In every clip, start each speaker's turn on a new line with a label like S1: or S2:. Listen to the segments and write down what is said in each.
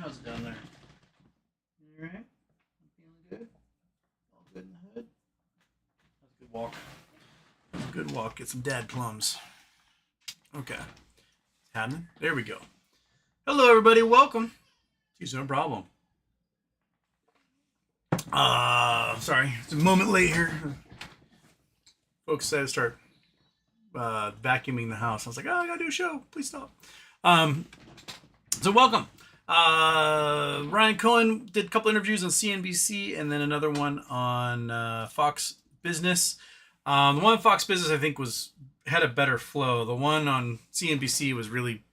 S1: How's it down there? All right. Feeling good? All good in the hood? That's a good walk. That's a good walk. Get some dad plums. Okay. Happening. There we go. Hello, everybody. Welcome. Geez, no problem. Sorry. It's a moment late here. Folks said to start vacuuming the house. I was like, oh, I gotta do a show. Please stop. So welcome. Ryan Cohen did a couple interviews on CNBC and then another one on Fox Business. The one on Fox Business I think had a better flow. The one on CNBC was really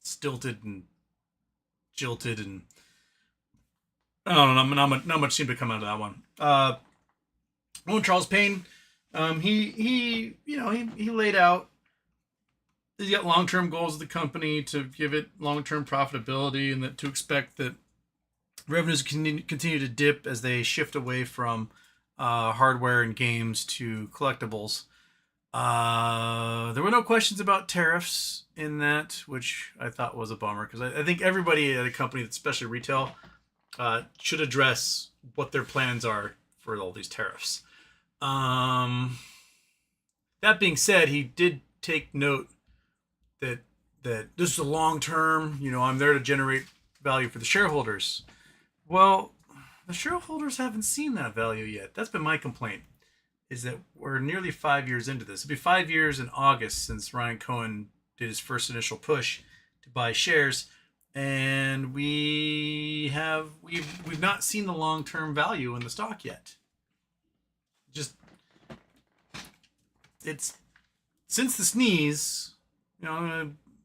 S1: stilted and jilted, and I don't know, not much seemed to come out of that one. One Charles Payne, he laid out. He's got long-term goals of the company to give it long-term profitability, and that to expect that revenues continue to dip as they shift away from hardware and games to collectibles. There were no questions about tariffs in that, which I thought was a bummer, because I think everybody at a company, especially retail, should address what their plans are for all these tariffs. That being said, he did take note that this is a long term, I'm there to generate value for the shareholders. Well, the shareholders haven't seen that value yet. That's been my complaint, is that we're nearly 5 years into this. It'll be 5 years in August since Ryan Cohen did his first initial push to buy shares, and we've not seen the long-term value in the stock yet. It's since the sneeze,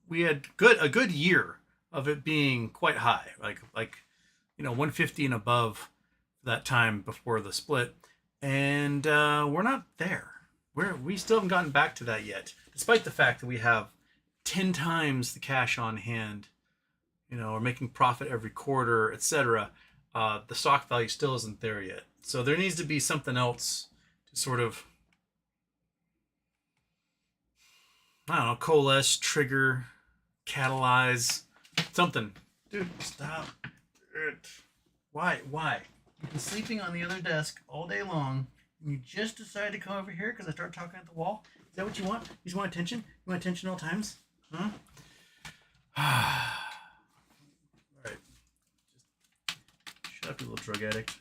S1: we had a good year of it being quite high, like 150 and above that time before the split, and we're not there. We still haven't gotten back to that yet, despite the fact that we have 10 times the cash on hand. We're making profit every quarter, etc. The stock value still isn't there yet. So there needs to be something else to sort of, coalesce, trigger, catalyze, something. Dude, stop it. Why? You've been sleeping on the other desk all day long, and you just decided to come over here because I started talking at the wall? Is that what you want? You just want attention? You want attention all times? Huh? All right. Just shut up, you little drug addict.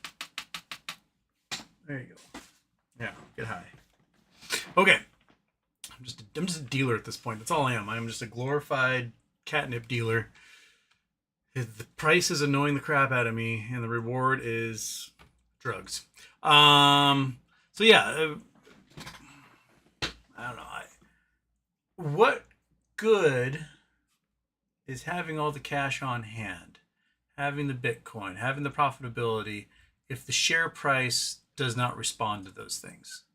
S1: There you go. Yeah, get high. Okay. I'm just a dealer at this point. That's all I am. I'm just a glorified catnip dealer. The price is annoying the crap out of me, and the reward is drugs. So yeah, I don't know. What good is having all the cash on hand, having the Bitcoin, having the profitability, if the share price does not respond to those things?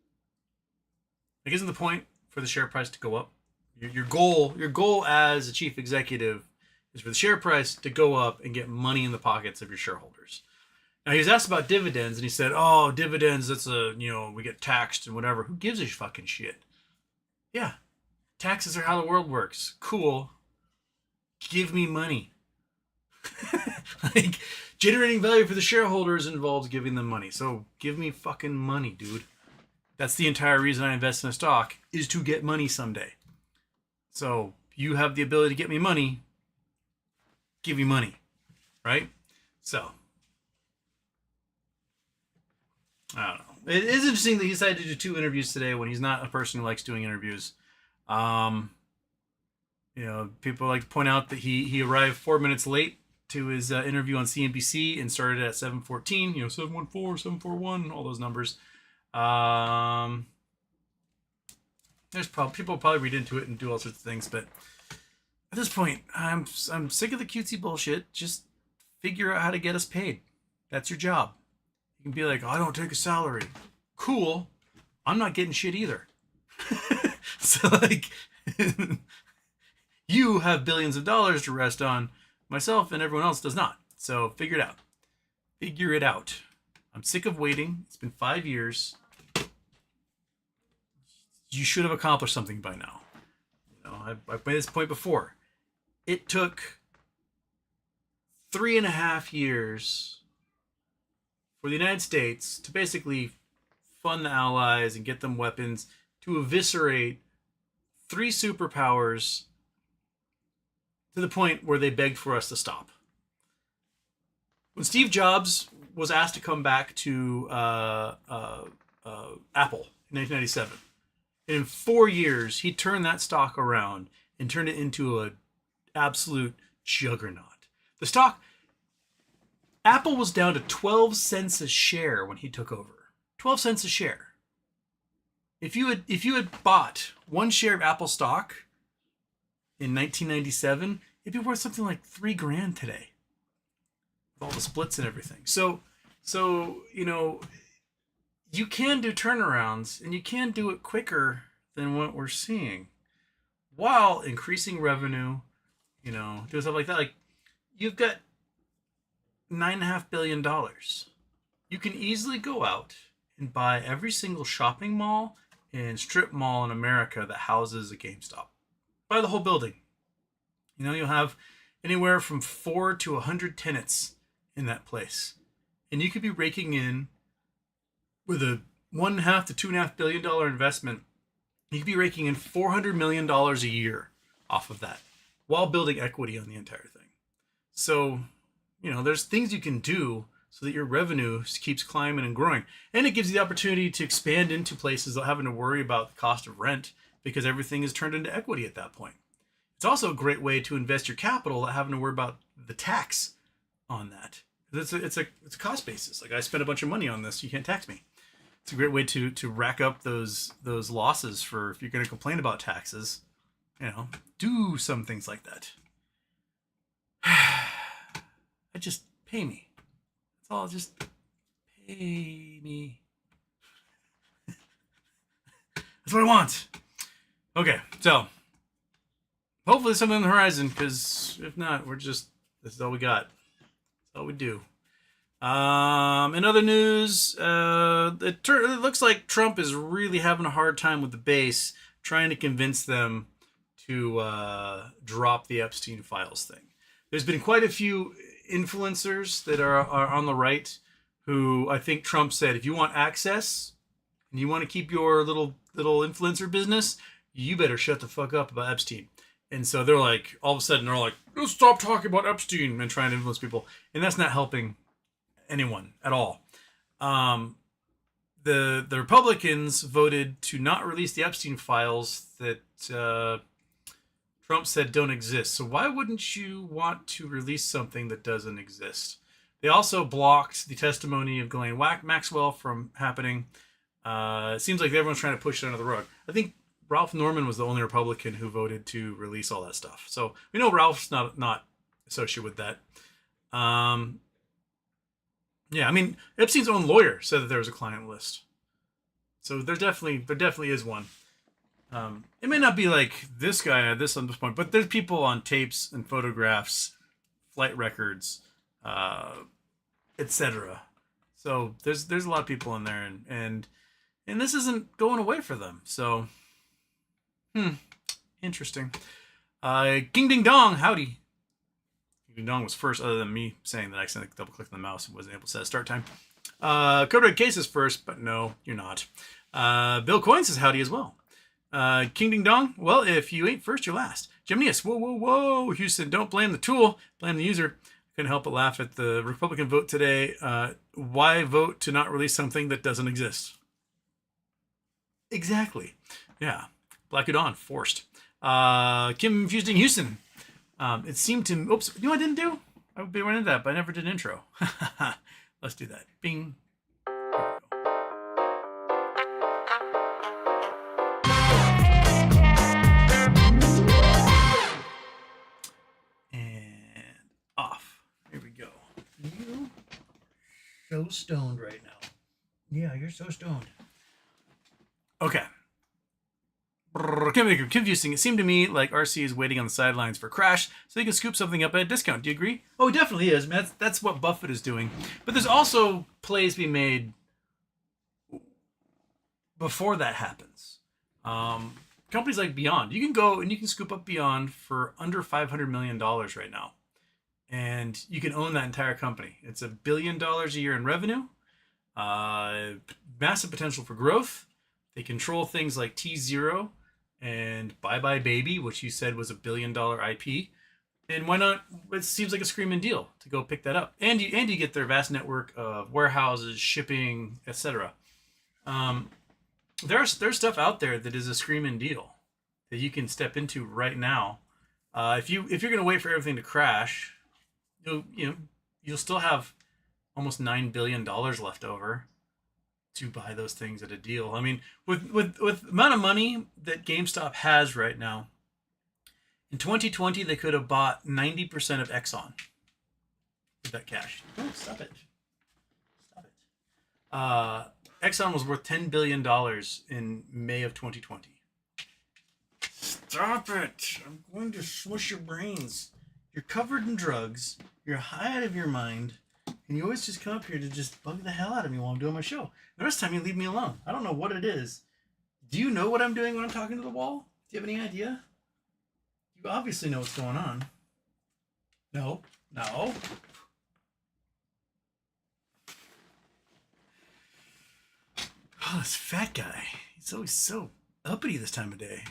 S1: Like, isn't the point for the share price to go up? Your goal as a chief executive is for the share price to go up and get money in the pockets of your shareholders. Now, he was asked about dividends, and he said, oh, dividends, that's we get taxed and whatever. Who gives a fucking shit? Yeah, taxes are how the world works. Cool. Give me money. Like, generating value for the shareholders involves giving them money. So give me fucking money, dude. That's the entire reason I invest in a stock, is to get money someday. So you have the ability to get me money, give me money, right? So I don't know. It is interesting that he decided to do 2 interviews today when he's not a person who likes doing interviews. People like to point out that he arrived 4 minutes late to his interview on CNBC and started at 7:14. 7:14, 7:41, all those numbers. There's people probably read into it and do all sorts of things, but at this point, I'm sick of the cutesy bullshit. Just figure out how to get us paid. That's your job. You can be like, oh, I don't take a salary. Cool. I'm not getting shit either. So like, you have billions of dollars to rest on. Myself and everyone else does not. So figure it out. Figure it out. I'm sick of waiting. It's been 5 years. You should have accomplished something by now. I've made this point before. It took 3.5 years for the United States to basically fund the Allies and get them weapons to eviscerate 3 superpowers to the point where they begged for us to stop. When Steve Jobs was asked to come back to Apple in 1997, and in 4 years, he turned that stock around and turned it into an absolute juggernaut. The stock, Apple was down to 12 cents a share when he took over. 12 cents a share. If you had bought 1 share of Apple stock in 1997, it'd be worth something like $3,000 today, with all the splits and everything. So you know, you can do turnarounds, and you can do it quicker than what we're seeing, while increasing revenue. You know, do stuff like that. Like, you've got $9.5 billion. You can easily go out and buy every single shopping mall and strip mall in America that houses a GameStop. Buy the whole building. You know, you'll have anywhere from 4 to 100 tenants in that place. And you could be raking in, with a $1.5 to $2.5 billion investment, you could be raking in $400 million a year off of that, while building equity on the entire thing. So, you know, there's things you can do so that your revenue keeps climbing and growing. And it gives you the opportunity to expand into places without having to worry about the cost of rent, because everything is turned into equity at that point. It's also a great way to invest your capital without having to worry about the tax on that. It's a cost basis. Like, I spent a bunch of money on this, you can't tax me. It's a great way to rack up those losses for, if you're going to complain about taxes, you know, do some things like that. Just pay me. That's all. Just pay me. That's what I want. Okay, so hopefully something on the horizon, because if not, this is all we got. That's all we do. In other news, it looks like Trump is really having a hard time with the base, trying to convince them to drop the Epstein files thing. There's been quite a few influencers that are on the right who, I think Trump said, if you want access and you want to keep your little influencer business, you better shut the fuck up about Epstein. And so they're like, all of a sudden they're like, let's stop talking about Epstein and trying to influence people. And that's not helping anyone at all. The Republicans voted to not release the Epstein files that Trump said don't exist. So why wouldn't you want to release something that doesn't exist? They also blocked the testimony of Ghilsane Maxwell from happening. It seems like everyone's trying to push it under the rug. I think Ralph Norman was the only Republican who voted to release all that stuff. So we know Ralph's not associated with that. Yeah, I mean, Epstein's own lawyer said that there was a client list. So there definitely is one. It may not be like this guy at this point, but there's people on tapes and photographs, flight records, etc. So there's a lot of people in there, and this isn't going away for them. So, interesting. King Ding Dong, howdy. King Ding Dong was first, other than me saying that I accidentally double-clicked on the mouse and wasn't able to set a start time. Code Red Case is first, but no, you're not. Bill Cohen says howdy as well. King Ding Dong, well, if you ain't first, you're last. Geminius, whoa. Houston, don't blame the tool, blame the user. Couldn't help but laugh at the Republican vote today. Why vote to not release something that doesn't exist? Exactly. Yeah. Black Udon, forced. Kim Fusing Houston. It seemed to... Oops. You know what I didn't do? I would be running into that, but I never did an intro. Let's do that. Bing. And off. Here we go. You are so stoned right now. Yeah, you're so stoned. Okay. Confusing. It seemed to me like RC is waiting on the sidelines for a crash so he can scoop something up at a discount. Do you agree? Oh, he definitely is, man. That's what Buffett is doing. But there's also plays being made before that happens. Companies like Beyond. You can go and you can scoop up Beyond for under $500 million right now. and you can own that entire company. It's $1 billion a year in revenue, massive potential for growth. They control things like T0 and Bye Bye Baby, which you said was $1 billion IP. And why not? It seems like a screaming deal to go pick that up, and you get their vast network of warehouses, shipping, etc. There's stuff out there that is a screaming deal that you can step into right now. If you're going to wait for everything to crash, you'll still have almost $9 billion left over to buy those things at a deal. I mean, with the amount of money that GameStop has right now, in 2020 they could have bought 90% of Exxon with that cash. Oh, stop it! Stop it! Exxon was worth $10 billion in May of 2020. Stop it! I'm going to smush your brains. You're covered in drugs. You're high out of your mind. And you always just come up here to just bug the hell out of me while I'm doing my show. The rest of the time you leave me alone. I don't know what it is. Do you know what I'm doing when I'm talking to the wall? Do you have any idea? You obviously know what's going on. No. No. Oh, this fat guy. He's always so uppity this time of day.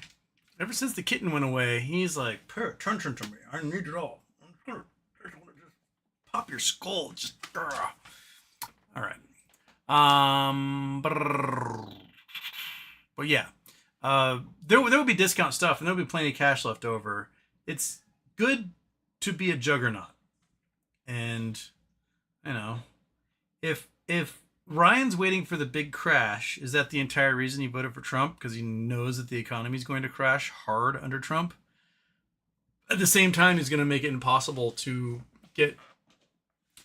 S1: Ever since the kitten went away, he's like, pay attention to me. I need it all. I'm just gonna just pop your skull. Just all right. But yeah, there will be discount stuff, and there'll be plenty of cash left over. It's good to be a juggernaut, and if Ryan's waiting for the big crash, is that the entire reason he voted for Trump? Because he knows that the economy is going to crash hard under Trump. At the same time, he's going to make it impossible to get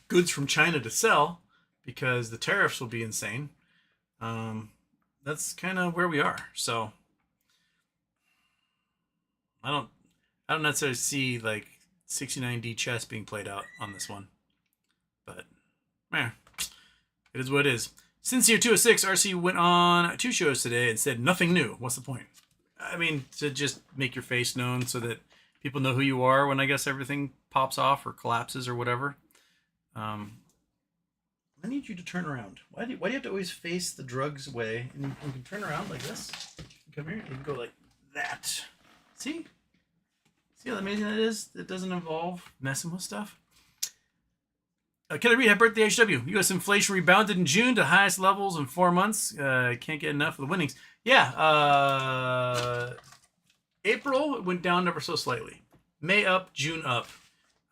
S1: goods from China to sell because the tariffs will be insane. That's kind of where we are. So I don't necessarily see like 69D chess being played out on this one, but man. It is what it is. Sincere 206, RC went on 2 shows today and said nothing new. What's the point? I mean, to just make your face known so that people know who you are when I guess everything pops off or collapses or whatever. I need you to turn around. Why do you have to always face the drugs way? And you can turn around like this. Come here. You can go like that. See? See how amazing that is? It doesn't involve messing with stuff. Kelly Reed, happy birthday, HW. U.S. inflation rebounded in June to highest levels in 4 months. Can't get enough of the winnings. Yeah. April it went down ever so slightly. May up, June up.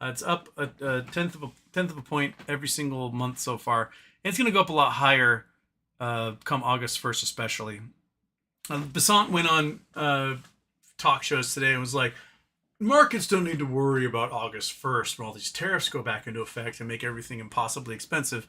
S1: It's up a tenth of a point every single month so far. And it's going to go up a lot higher come August 1st especially. Besant went on talk shows today and was like, markets don't need to worry about August 1st when all these tariffs go back into effect and make everything impossibly expensive.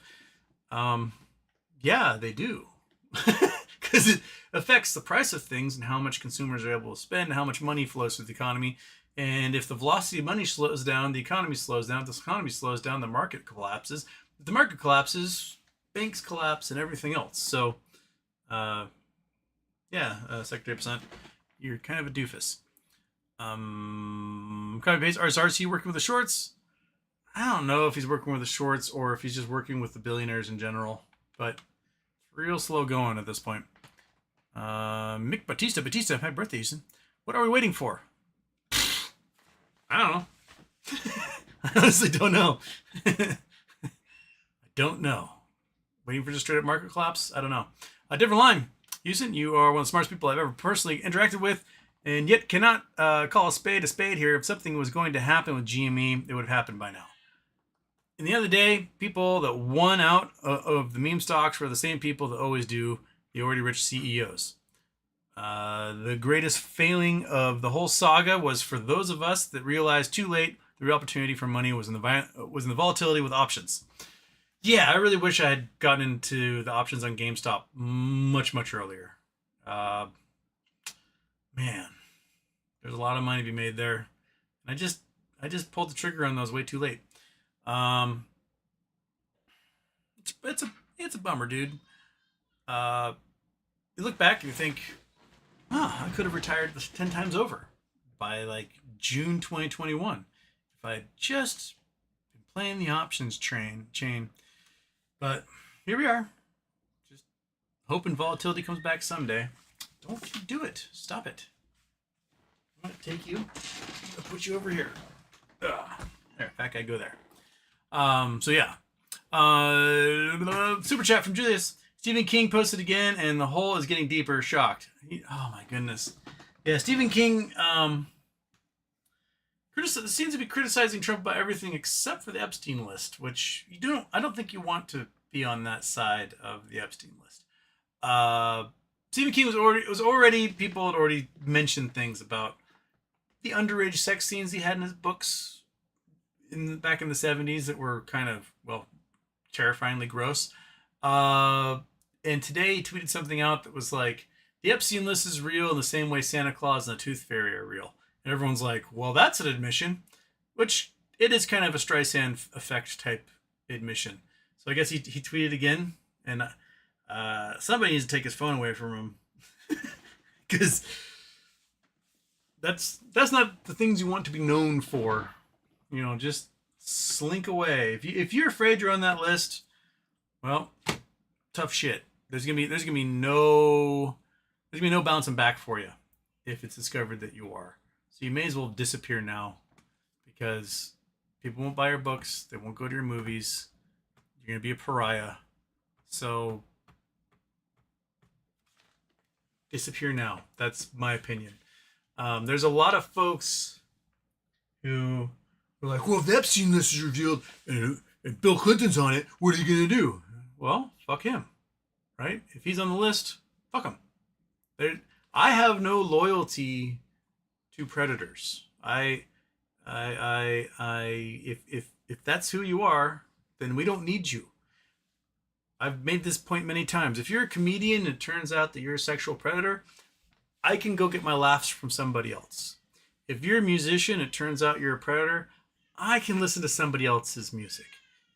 S1: Yeah, they do. Because it affects the price of things and how much consumers are able to spend, how much money flows through the economy. And if the velocity of money slows down, the economy slows down. If the economy slows down, the market collapses. If the market collapses, banks collapse and everything else. So, Secretary Percent, you're kind of a doofus. Is RC working with the shorts? I don't know if he's working with the shorts or if he's just working with the billionaires in general, but it's real slow going at this point. Mick Batista, happy birthday, Houston. What are we waiting for? I don't know. I honestly don't know. I don't know. Waiting for just straight up market collapse? I don't know. A different line. Houston, you are one of the smartest people I've ever personally interacted with, and yet cannot call a spade here. If something was going to happen with GME, it would have happened by now. In the end of the day, people that won out of the meme stocks were the same people that always do, the already rich CEOs. The greatest failing of the whole saga was for those of us that realized too late the real opportunity for money was in the volatility with options. Yeah, I really wish I had gotten into the options on GameStop much, much earlier. Man, there's a lot of money to be made there. And I just pulled the trigger on those way too late. It's a bummer, dude. You look back and you think, I could have retired 10 times over by like June 2021 if playing the options chain. But here we are. Just hoping volatility comes back someday. Don't you do it. Stop it. I'm going to take you. I'll put you over here. There, fat guy, go there. So yeah. Super chat from Julius. Stephen King posted again, and the hole is getting deeper. Shocked. Oh my goodness. Yeah, Stephen King seems to be criticizing Trump about everything except for the Epstein list, which I don't think you want to be on that side of the Epstein list. Stephen King people had already mentioned things about the underage sex scenes he had in his books back in the 70s that were kind of, well, terrifyingly gross. And today he tweeted something out that was like, the Epstein list is real in the same way Santa Claus and the Tooth Fairy are real. And everyone's like, well, that's an admission, which it is kind of a Streisand effect type admission. So I guess he tweeted again, and somebody needs to take his phone away from him, because that's not the things you want to be known for. You know, just slink away. If you're afraid you're on that list, well, tough shit. There's gonna be no bouncing back for you if it's discovered that you are. So you may as well disappear now, because people won't buy your books, they won't go to your movies. You're gonna be a pariah. So disappear now. That's my opinion. There's a lot of folks who are like, well, if the Epstein list is revealed and Bill Clinton's on it, what are you going to do? Well, fuck him, right? If he's on the list, fuck him. I have no loyalty to predators. If that's who you are, then we don't need you. I've made this point many times. If you're a comedian and it turns out that you're a sexual predator, I can go get my laughs from somebody else. If you're a musician, it turns out you're a predator, I can listen to somebody else's music.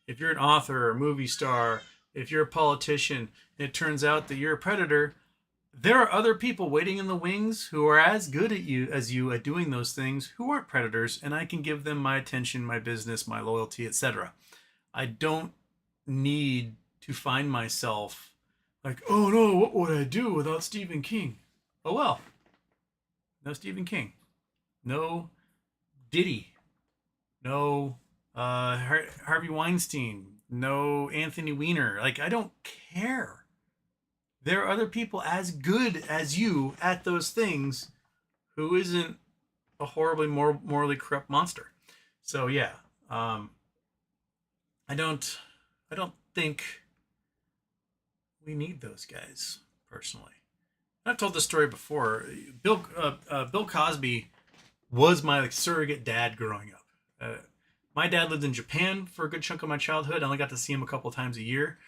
S1: If you're an author or a movie star, if you're a politician, and it turns out that you're a predator, there are other people waiting in the wings who are as good as you at doing those things who aren't predators, and I can give them my attention, my business, my loyalty, etc. I don't need to find myself like, oh no, what would I do without Stephen King? Oh well, no Stephen King, no Diddy, no Harvey Weinstein, no Anthony Weiner. Like, I don't care. There are other people as good as you at those things who isn't a horribly morally corrupt monster. So yeah, I don't think we need those guys personally. I've told this story before. Bill Cosby was my surrogate dad growing up. My dad lived in Japan for a good chunk of my childhood. I only got to see him a couple of times a year.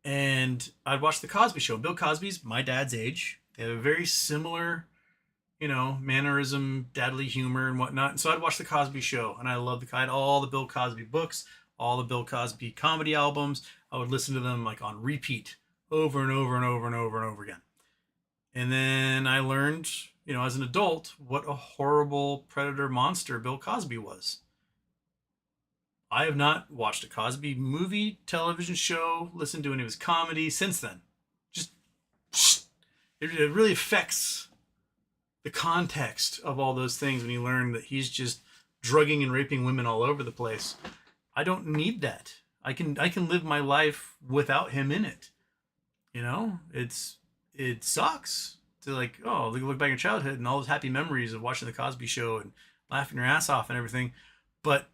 S1: And I'd watch The Cosby Show. Bill Cosby's my dad's age. They have a very similar, mannerism, dadly humor and whatnot. And so I'd watch The Cosby Show. And I had all the Bill Cosby books, all the Bill Cosby comedy albums. I would listen to them like on repeat over and over and over and over and over again. And then I learned, as an adult, what a horrible predator monster Bill Cosby was. I have not watched a Cosby movie, television show, listened to any of his comedy since then. It really affects the context of all those things when you learn that he's just drugging and raping women all over the place. I don't need that. I can live my life without him in it. It sucks to look back in childhood and all those happy memories of watching the Cosby Show and laughing your ass off and everything. But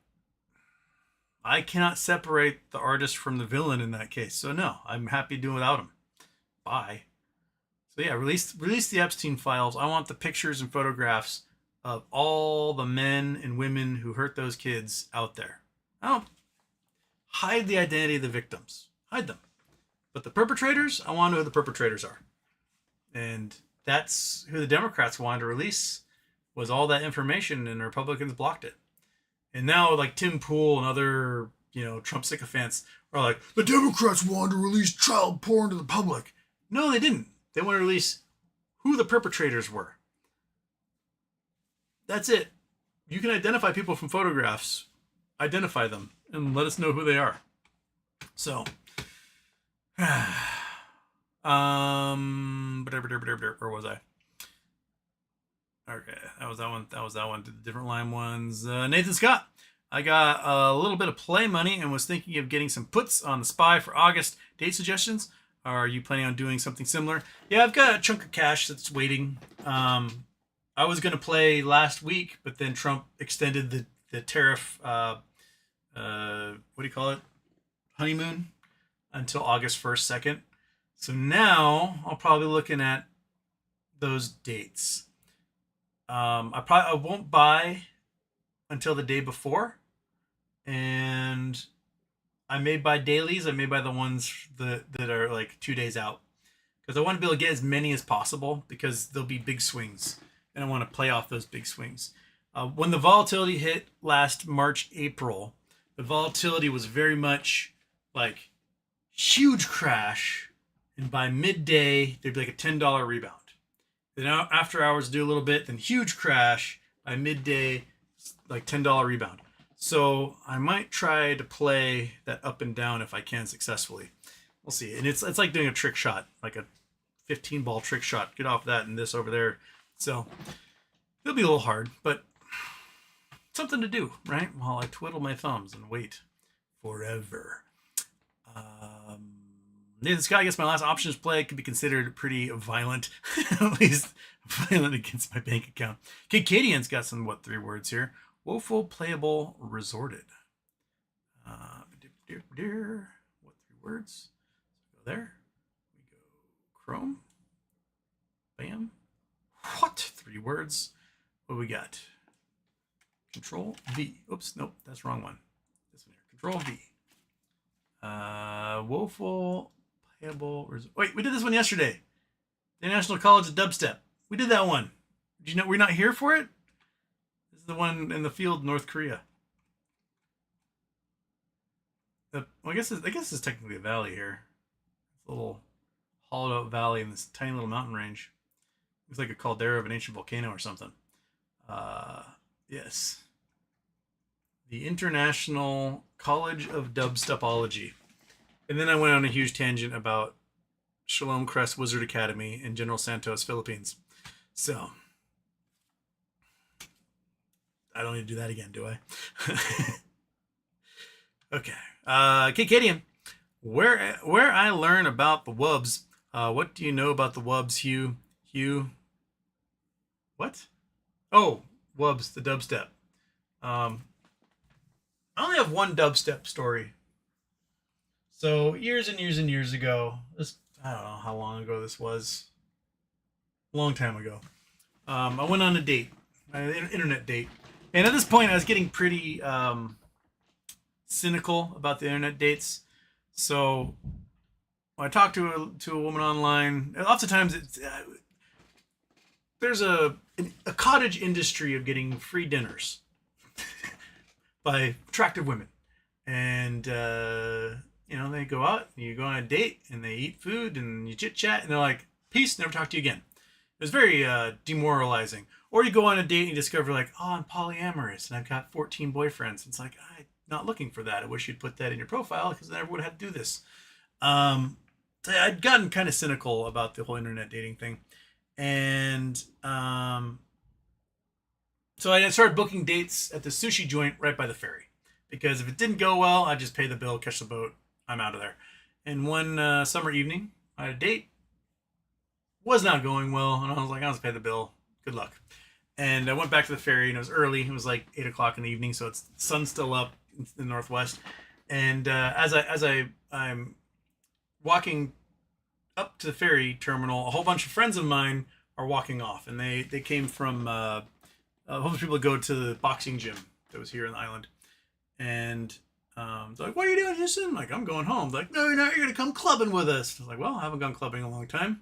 S1: I cannot separate the artist from the villain in that case. So no, I'm happy doing without him. Bye. So yeah, release the Epstein files. I want the pictures and photographs of all the men and women who hurt those kids out there. I don't hide the identity of the victims. Hide them. But the perpetrators, I want to know who the perpetrators are. And that's who the Democrats wanted to release, was all that information, and the Republicans blocked it. And now, like, Tim Pool and other, Trump sycophants are like, the Democrats wanted to release child porn to the public. No, they didn't. They want to release who the perpetrators were. That's it. You can identify people from photographs. Identify them. and let us know who they are. So, where was I? Okay, that was that one. That was that one. The different line ones. Nathan Scott. I got a little bit of play money and was thinking of getting some puts on the SPY for August. Date suggestions? Are you planning on doing something similar? Yeah, I've got a chunk of cash that's waiting. I was going to play last week, but then Trump extended the tariff, what do you call it? Honeymoon until August 1st, 2nd. So now I'll probably be looking at those dates. I won't buy until the day before, and I may buy dailies. I may buy the ones that are like 2 days out, because I want to be able to get as many as possible, because there'll be big swings, and I want to play off those big swings. When the volatility hit last March, April, the volatility was very much like huge crash, and by midday there'd be like a $10 rebound. Then after hours do a little bit, then huge crash. By midday, like $10 rebound. So I might try to play that up and down if I can successfully. We'll see. And it's like doing a trick shot, like a 15-ball trick shot. Get off that and this over there. So it'll be a little hard, but something to do, right? While I twiddle my thumbs and wait forever. Nathan Scott, I guess my last options play could be considered pretty violent, at least violent against my bank account. Kadian's got some, 3 words here. Woeful, playable, resorted. What 3 words? Go there. We go Chrome. Bam. What? 3 words. What do we got? Control V. Oops, nope, that's the wrong one. This one here. Control V. Woeful, playable. Wait, we did this one yesterday. The National College of Dubstep. We did that one. Did you know we're not here for it? This is the one in the field, North Korea. I guess it's technically a valley here. It's a little hollowed out valley in this tiny little mountain range. Looks like a caldera of an ancient volcano or something. Yes. The International College of Dubstepology. And then I went on a huge tangent about Shalom Crest Wizard Academy in General Santos, Philippines. So, I don't need to do that again, do I? Okay. Kadian, where I learn about the Wubs. What do you know about the Wubs, Hugh? What? Oh, Wubs, the dubstep. I only have one dubstep story. So years and years and years ago, I don't know how long ago this was. A long time ago. I went on a date, an internet date. And at this point, I was getting pretty cynical about the internet dates. So when I talked to a woman online, lots of times there's a cottage industry of getting free dinners by attractive women. And, they go out, and you go on a date, and they eat food, and you chit-chat, and they're like, peace, never talk to you again. It was very demoralizing. Or you go on a date, and you discover, like, oh, I'm polyamorous, and I've got 14 boyfriends. It's like, I'm not looking for that. I wish you'd put that in your profile, because I never would have had to do this. So I'd gotten kind of cynical about the whole internet dating thing. And so I started booking dates at the sushi joint right by the ferry. Because if it didn't go well, I'd just pay the bill, catch the boat, I'm out of there. And one summer evening, I had a date. Was not going well, and I was like, I'll just pay the bill. Good luck. And I went back to the ferry, and it was early. It was like 8 o'clock in the evening, so it's sun's still up in the northwest. And as I'm walking up to the ferry terminal, a whole bunch of friends of mine are walking off, and they came from a whole bunch of people that go to the boxing gym that was here on the island. And they're like, what are you doing, Houston? I'm like, I'm going home. They're like, no, you're not. You're going to come clubbing with us. I was like, well, I haven't gone clubbing in a long time.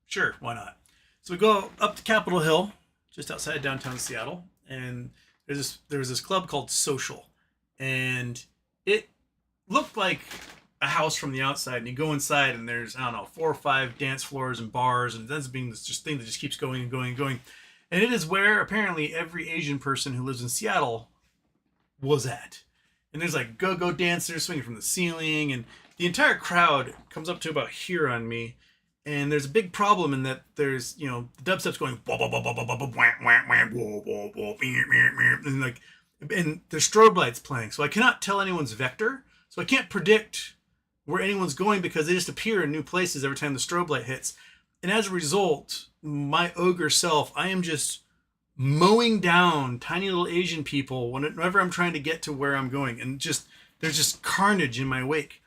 S1: Sure, why not? So we go up to Capitol Hill, just outside downtown Seattle. And there was this club called Social. And it looked like a house from the outside. And you go inside, and there's, 4 or 5 dance floors and bars. And it ends up being this just thing that just keeps going and going and going. And it is where apparently every Asian person who lives in Seattle was at. and there's like go-go dancers swinging from the ceiling, and the entire crowd comes up to about here on me. And there's a big problem in that there's, the dubstep's going, and like, and there's strobe lights playing. So I cannot tell anyone's vector. So I can't predict where anyone's going because they just appear in new places every time the strobe light hits. And as a result, my ogre self, I am just mowing down tiny little Asian people whenever I'm trying to get to where I'm going. And there's just carnage in my wake.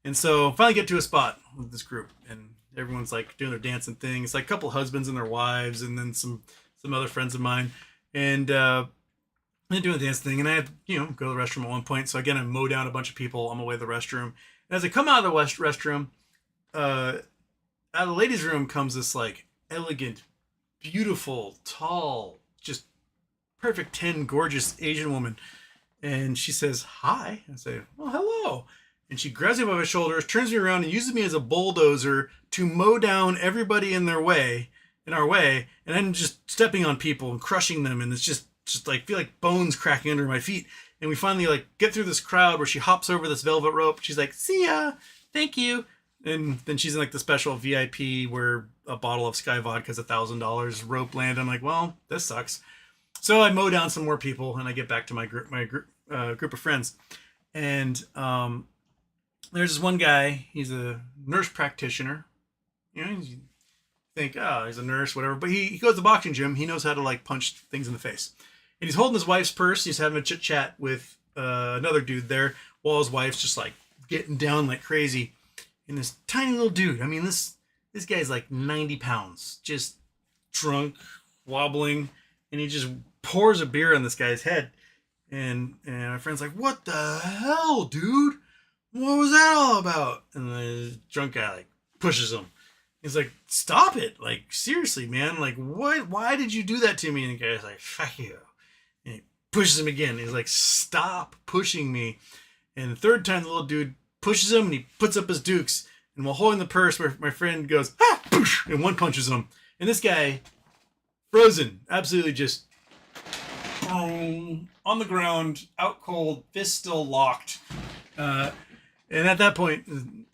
S1: And so finally get to a spot with this group, and everyone's like doing their dancing thing. It's like a couple husbands and their wives, and then some other friends of mine, and they're doing the dance thing. And I have go to the restroom at one point. So again, I mow down a bunch of people on my way to the restroom. And as I come out of the restroom, out of the ladies' room comes this like elegant, beautiful, tall, just perfect 10, gorgeous Asian woman, and she says hi. I say, "Well, hello." And she grabs me by my shoulders, turns me around, and uses me as a bulldozer to mow down everybody in our way, and I'm just stepping on people and crushing them, and it's just like feel like bones cracking under my feet. And we finally like get through this crowd where she hops over this velvet rope. She's like, "See ya, thank you." And then she's in like the special VIP where a bottle of Sky Vodka is $1,000 rope land. I'm like, well, this sucks. So I mow down some more people, and I get back to my group of friends, and there's this one guy. He's a nurse practitioner. You think, oh, he's a nurse, whatever. But he goes to the boxing gym. He knows how to like punch things in the face. And he's holding his wife's purse. He's having a chit chat with another dude there, while his wife's just like getting down like crazy. And this tiny little dude. I mean, this guy's like 90 pounds, just drunk, wobbling, and he just pours a beer on this guy's head. And my friend's like, "What the hell, dude? What was that all about?" And the drunk guy like pushes him. He's like, "Stop it. Like, seriously, man. Like, what? Why did you do that to me?" And the guy's like, "Fuck you." And he pushes him again. He's like, "Stop pushing me." And the third time, the little dude pushes him, and he puts up his dukes. And while holding the purse, my friend goes, "Ah!" and one punches him. And this guy, frozen, absolutely just on the ground, out cold, fist still locked. And at that point,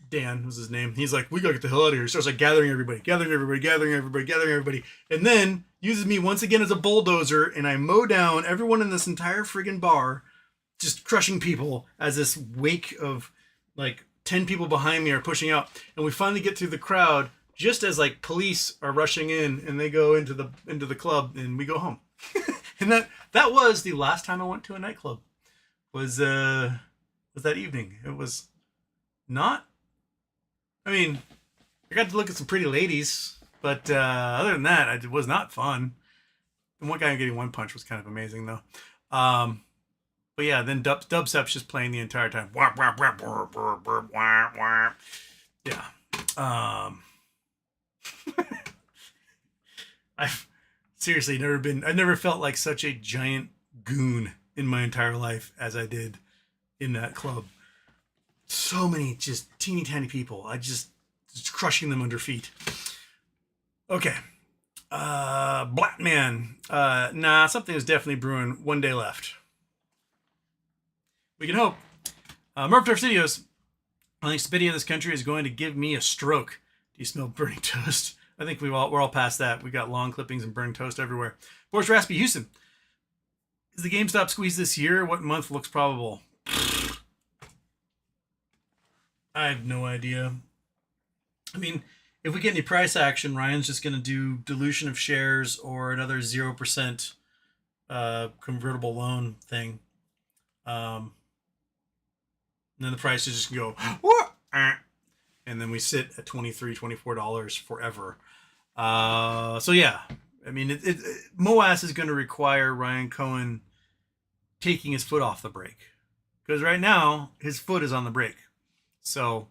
S1: Dan was his name. He's like, "We gotta get the hell out of here." He starts like gathering everybody. And then uses me once again as a bulldozer, and I mow down everyone in this entire friggin' bar, just crushing people as this wake of like 10 people behind me are pushing out. And we finally get through the crowd just as like police are rushing in, and they go into the club, and we go home. And that was the last time I went to a nightclub. Was that evening. It was not, I mean, I got to look at some pretty ladies, but other than that, it was not fun. And one guy getting one punch was kind of amazing though. But yeah, then dubstep's just playing the entire time. Yeah. I've seriously I've never felt like such a giant goon in my entire life as I did in that club. So many just teeny tiny people. I just crushing them under feet. Okay. Black man. Nah, something is definitely brewing. One day left. We can hope. Murph Studios. I think Spitty of this country is going to give me a stroke. Do you smell burning toast? I think we're all past that. We got lawn clippings and burning toast everywhere. Boris Raspy, Houston. Is the GameStop squeeze this year? What month looks probable? I have no idea. I mean, if we get any price action, Ryan's just going to do dilution of shares or another 0% convertible loan thing. And then the price is just going to go, what? And then we sit at $23, $24 forever. So yeah, I mean, MOAS is going to require Ryan Cohen taking his foot off the brake, because right now his foot is on the brake. So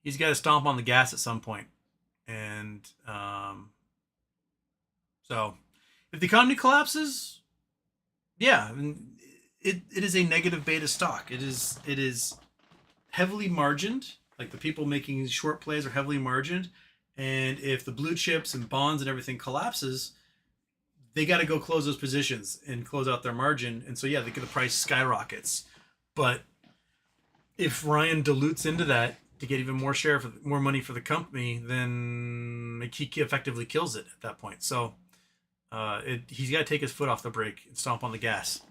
S1: he's got to stomp on the gas at some point. And so if the economy collapses, yeah, I mean, it is a negative beta stock. It is heavily margined. Like the people making short plays are heavily margined. And if the blue chips and bonds and everything collapses, they got to go close those positions and close out their margin. And so, yeah, the price skyrockets. But if Ryan dilutes into that to get even more money for the company, then he effectively kills it at that point. So he's got to take his foot off the brake and stomp on the gas.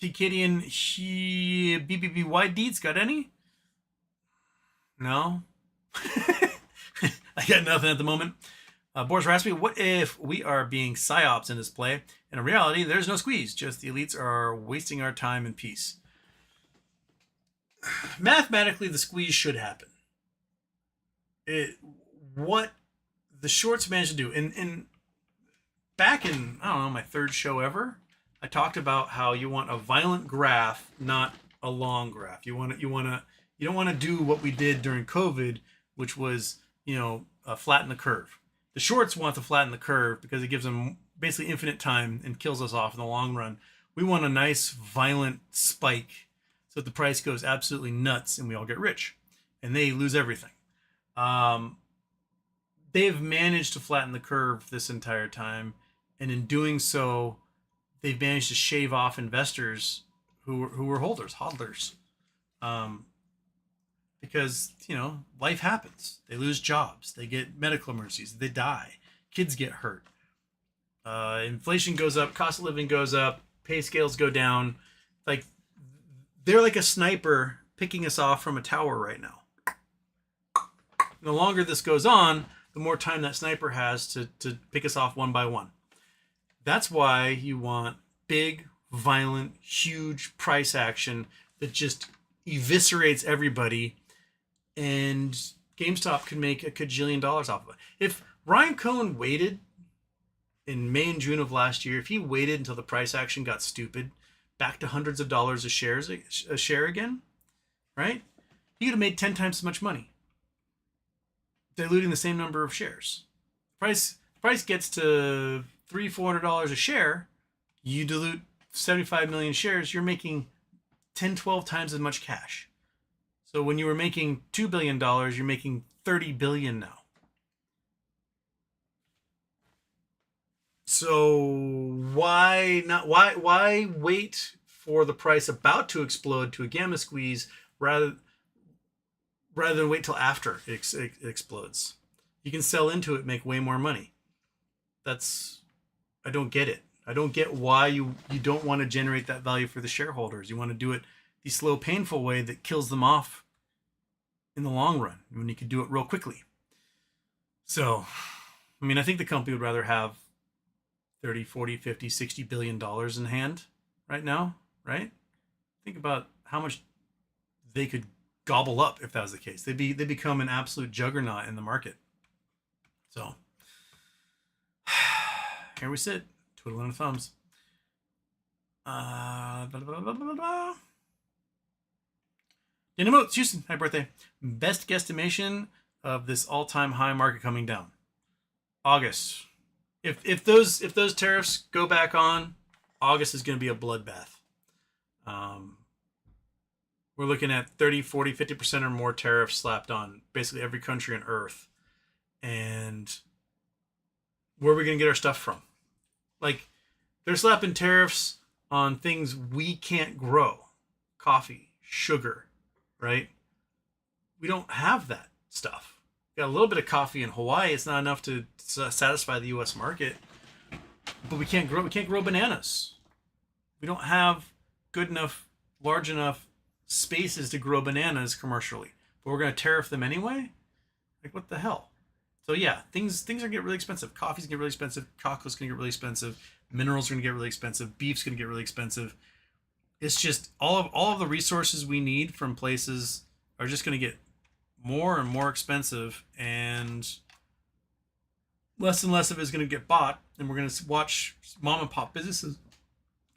S1: Gideon, BBB wide deeds got any? No. I got nothing at the moment. Boris Raspy, what if we are being psyops in this play? And in reality, there's no squeeze. Just the elites are wasting our time in peace. Mathematically, the squeeze should happen. What the shorts managed to do, and back in, I don't know, my third show ever, I talked about how you want a violent graph, not a long graph. You don't want to do what we did during COVID, which was, flatten the curve. The shorts want to flatten the curve because it gives them basically infinite time and kills us off in the long run. We want a nice violent spike so that the price goes absolutely nuts and we all get rich and they lose everything. They've managed to flatten the curve this entire time, and in doing so, they've managed to shave off investors who were hodlers. Because, life happens. They lose jobs. They get medical emergencies. They die. Kids get hurt. Inflation goes up. Cost of living goes up. Pay scales go down. Like, they're like a sniper picking us off from a tower right now. The longer this goes on, the more time that sniper has to pick us off one by one. That's why you want big, violent, huge price action that just eviscerates everybody, and GameStop can make $1 kajillion off of it. If Ryan Cohen waited in May and June of last year, if he waited until the price action got stupid, back to hundreds of dollars a share again, right? He could have made 10 times as much money, diluting the same number of shares. Price gets to $300-400 a share, you dilute 75 million shares, you're making 10-12 times as much cash. So when you were making $2 billion, you're making $30 billion now. So why wait for the price about to explode to a gamma squeeze rather than wait till after it explodes? You can sell into it, make way more money. I don't get it. I don't get why you don't want to generate that value for the shareholders. You want to do it the slow, painful way that kills them off in the long run when you can do it real quickly. So, I think the company would rather have 30, 40, 50, 60 billion dollars in hand right now, right? Think about how much they could gobble up if that was the case. They become an absolute juggernaut in the market. So, here we sit, twiddling the thumbs. Dynamo, Houston, happy birthday. Best guesstimation of this all-time high market coming down. August. If those tariffs go back on, August is going to be a bloodbath. We're looking at 30, 40, 50% or more tariffs slapped on basically every country on earth. And where are we going to get our stuff from? Like, they're slapping tariffs on things we can't grow. Coffee, sugar, right? We don't have that stuff. We got a little bit of coffee in Hawaii. It's not enough to satisfy the U.S. market. But we can't grow bananas. We don't have good enough, large enough spaces to grow bananas commercially. But we're going to tariff them anyway? Like, what the hell? So yeah, things are going to get really expensive. Coffee's going to get really expensive. Cocos going to get really expensive. Minerals are going to get really expensive. Beef's going to get really expensive. It's just all of the resources we need from places are just going to get more and more expensive, and less of it is going to get bought, and we're going to watch mom and pop businesses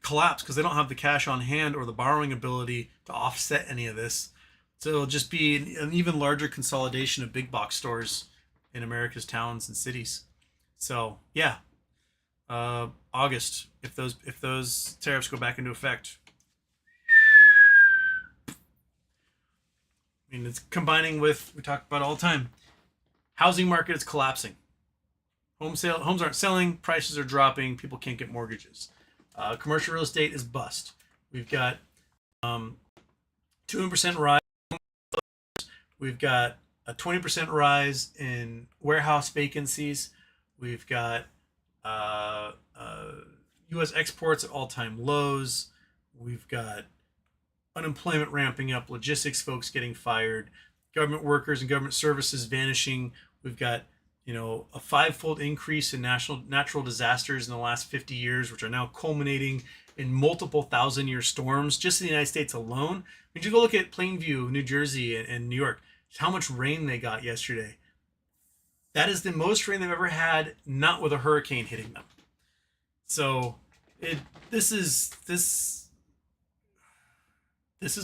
S1: collapse because they don't have the cash on hand or the borrowing ability to offset any of this. So it'll just be an even larger consolidation of big box stores in America's towns and cities. So yeah, August, if those tariffs go back into effect, it's combining with, we talk about all the time, housing market is collapsing. Homes aren't selling, prices are dropping, people can't get mortgages. Commercial real estate is bust. We've got 2% rise. We've got a 20% rise in warehouse vacancies. We've got U.S. exports at all-time lows. We've got unemployment ramping up, logistics folks getting fired, government workers and government services vanishing. We've got a five-fold increase in natural disasters in the last 50 years, which are now culminating in multiple thousand-year storms just in the United States alone. When you go look at Plainview, New Jersey, and New York, how much rain they got yesterday. That is the most rain they've ever had, not with a hurricane hitting them. So this is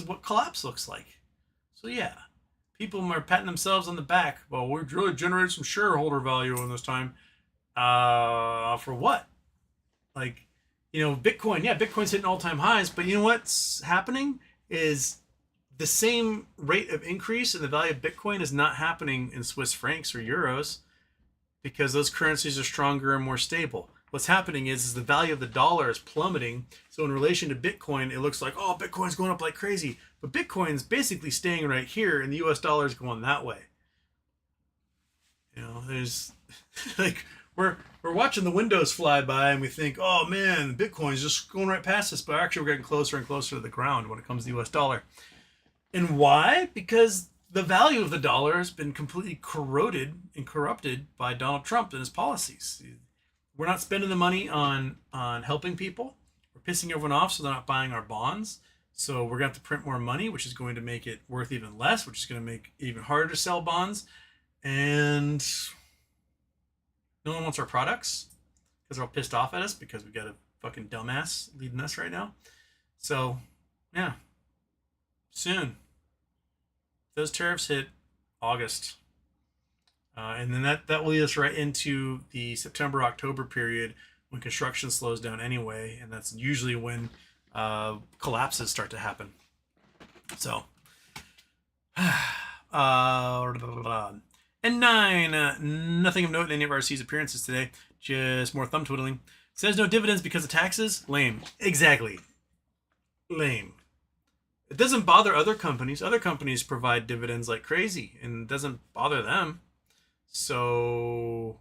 S1: what collapse looks like. So yeah, people are patting themselves on the back. Well, we really generated some shareholder value in this time. For what? Like, Bitcoin. Yeah, Bitcoin's hitting all-time highs, but you know what's happening is the same rate of increase in the value of Bitcoin is not happening in Swiss francs or euros because those currencies are stronger and more stable. What's happening is the value of the dollar is plummeting. So in relation to Bitcoin, it looks like, oh, Bitcoin's going up like crazy. But Bitcoin's basically staying right here and the US dollar is going that way. There's like we're watching the windows fly by and we think, oh man, Bitcoin's just going right past us. But actually we're getting closer and closer to the ground when it comes to the US dollar. And why? Because the value of the dollar has been completely corroded and corrupted by Donald Trump and his policies. We're not spending the money on helping people. We're pissing everyone off so they're not buying our bonds. So we're going to have to print more money, which is going to make it worth even less, which is going to make it even harder to sell bonds. And no one wants our products because they're all pissed off at us because we've got a fucking dumbass leading us right now. So, yeah. Soon. Those tariffs hit August. And then that will lead us right into the September-October period when construction slows down anyway. And that's usually when collapses start to happen. So, and 9, nothing of note in any of RC's appearances today. Just more thumb twiddling. Says no dividends because of taxes. Lame. Exactly. Lame. It doesn't bother other companies. Other companies provide dividends like crazy, and it doesn't bother them. So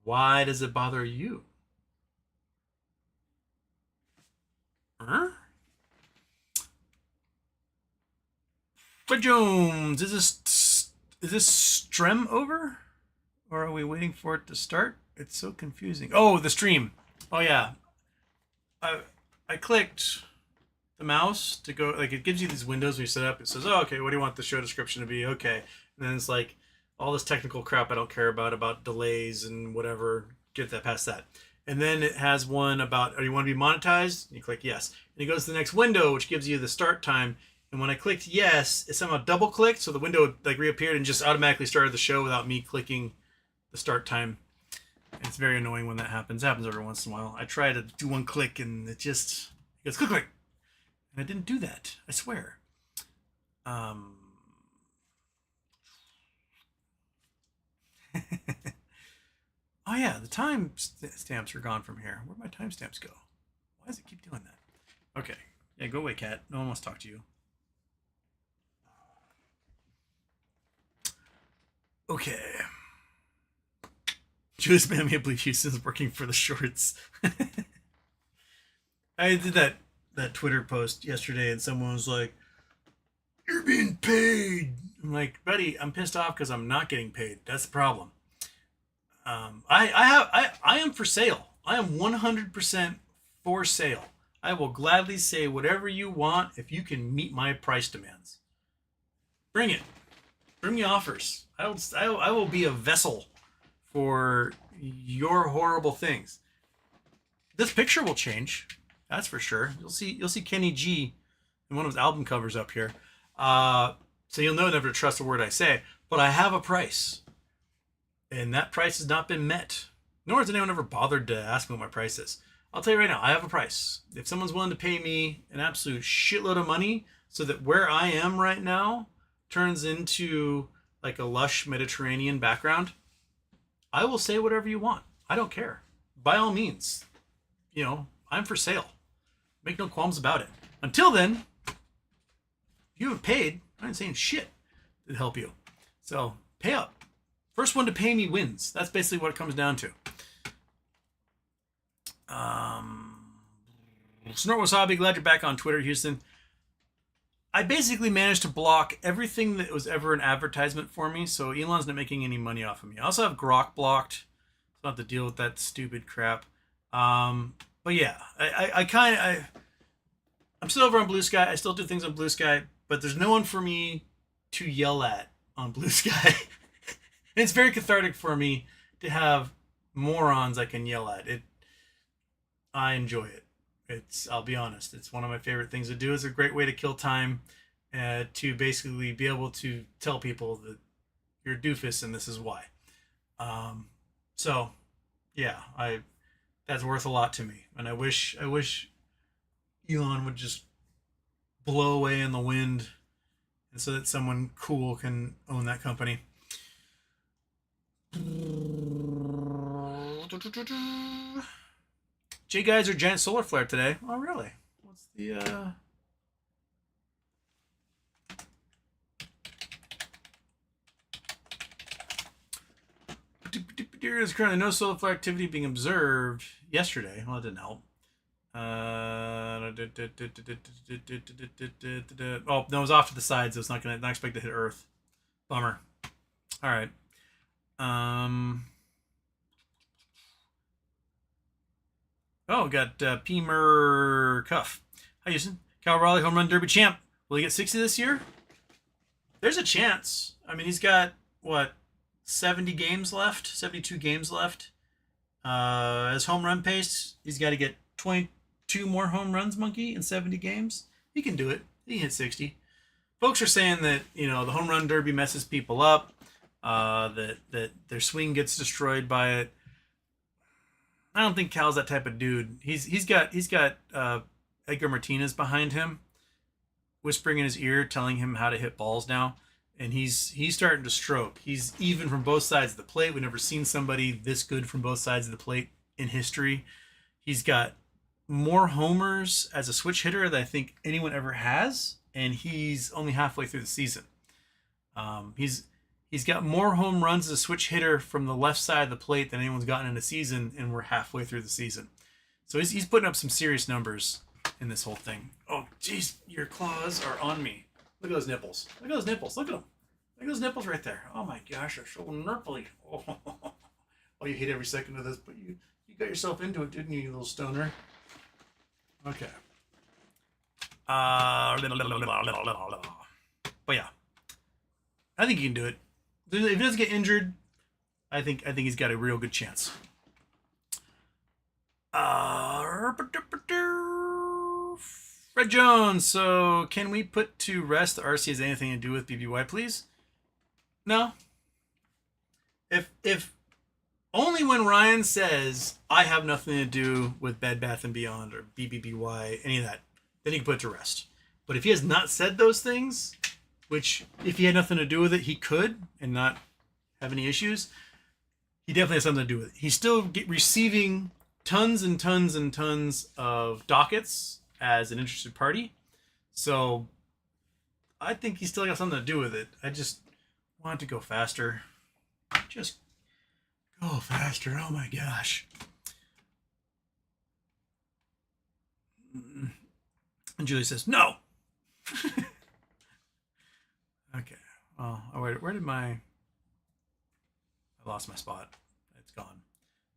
S1: why does it bother you? Huh? But Jones, is this stream over? Or are we waiting for it to start? It's so confusing. Oh, the stream. Oh yeah. I clicked the mouse to go, like, it gives you these windows when you set up. It says, oh, okay, what do you want the show description to be? Okay. And then it's like all this technical crap I don't care about delays and whatever. Get that past that. And then it has one about, oh, you want to be monetized? And you click yes. And it goes to the next window, which gives you the start time. And when I clicked yes, it somehow double clicked. So the window like reappeared and just automatically started the show without me clicking the start time. And it's very annoying when that happens. It happens every once in a while. I try to do one click and it goes click, click. And I didn't do that. I swear. Oh yeah, the time stamps are gone from here. Where'd my timestamps go? Why does it keep doing that? Okay. Yeah, go away, cat. No one wants to talk to you. Okay. Julius Mammy, I believe Houston's working for the shorts. I did that Twitter post yesterday and someone was like, you're being paid. I'm like, buddy, I'm pissed off because I'm not getting paid. That's the problem. I am for sale. I am 100% for sale. I will gladly say whatever you want if you can meet my price demands. Bring it. Bring me offers. I will be a vessel for your horrible things. This picture will change. That's for sure. You'll see Kenny G in one of his album covers up here. So you'll know never to trust a word I say. But I have a price. And that price has not been met. Nor has anyone ever bothered to ask me what my price is. I'll tell you right now, I have a price. If someone's willing to pay me an absolute shitload of money so that where I am right now turns into like a lush Mediterranean background, I will say whatever you want. I don't care. By all means, I'm for sale. Make no qualms about it. Until then, you haven't paid. I ain't saying shit to help you. So pay up. First one to pay me wins. That's basically what it comes down to. Snort Wasabi, glad you're back on Twitter, Houston. I basically managed to block everything that was ever an advertisement for me, so Elon's not making any money off of me. I also have Grok blocked, so I don't have to deal with that stupid crap. But yeah, I'm still over on Blue Sky. I still do things on Blue Sky, but there's no one for me to yell at on Blue Sky. And it's very cathartic for me to have morons I can yell at. I enjoy it. I'll be honest, it's one of my favorite things to do. It's a great way to kill time, to basically be able to tell people that you're a doofus and this is why. So yeah, that's worth a lot to me. And I wish Elon would just blow away in the wind, and so that someone cool can own that company. Jay Geyser giant solar flare today. Oh, really? What's the There's currently no solar flare activity being observed yesterday. Well, it didn't help. Oh, no, it was off to the sides. So it's not expect to hit Earth. Bummer. All right. Oh, we got Pemer Cuff. Hi, Houston. Cal Raleigh, home run derby champ. Will he get 60 this year? There's a chance. I mean, he's got, 70 games left? 72 games left. As home run pace, he's got to get 22 more home runs, Monkey, in 70 games. He can do it. He can hit 60. Folks are saying that, the home run derby messes people up, that their swing gets destroyed by it. I don't think Cal's that type of dude. He's got Edgar Martinez behind him, whispering in his ear, telling him how to hit balls now, and he's starting to stroke. He's even from both sides of the plate. We've never seen somebody this good from both sides of the plate in history. He's got more homers as a switch hitter than I think anyone ever has, and he's only halfway through the season. He's got more home runs as a switch hitter from the left side of the plate than anyone's gotten in a season, and we're halfway through the season. So he's putting up some serious numbers in this whole thing. Oh, jeez, your claws are on me. Look at those nipples. Look at those nipples. Look at them. Look at those nipples right there. Oh my gosh, they're so nurply. Oh, you hate every second of this, but you got yourself into it, didn't you little stoner? Okay. But yeah, I think he can do it. If he doesn't get injured, I think he's got a real good chance. Fred Jones. So, can we put to rest the RC has anything to do with BBY, please? No. If only when Ryan says I have nothing to do with Bed Bath & Beyond or BBBY, any of that, then he can put it to rest. But if he has not said those things, which if he had nothing to do with it, he could and not have any issues, he definitely has something to do with it. He's still receiving tons and tons and tons of dockets as an interested party. So I think he's still got something to do with it. I just want it to go faster. Just go faster. Oh my gosh. And Julie says, no. Okay. Well, where did I lost my spot. It's gone.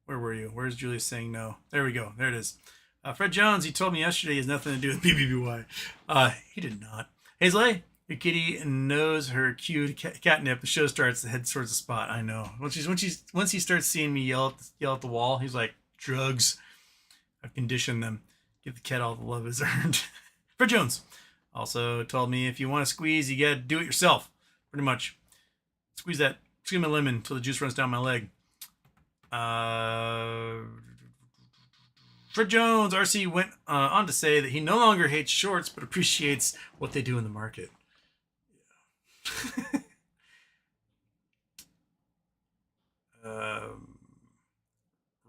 S1: Where were you? Where's Julie saying no? There we go. There it is. Fred Jones, he told me yesterday he has nothing to do with BBBY. He did not. Hazley, your kitty knows her cute catnip. The show starts, the head towards the spot. I know. Once he starts seeing me yell at the wall, he's like, drugs. I've conditioned them. Give the cat all the love is earned. Fred Jones also told me if you want to squeeze, you gotta do it yourself. Pretty much. Squeeze my lemon until the juice runs down my leg. Fred Jones, RC went on to say that he no longer hates shorts, but appreciates what they do in the market. Yeah.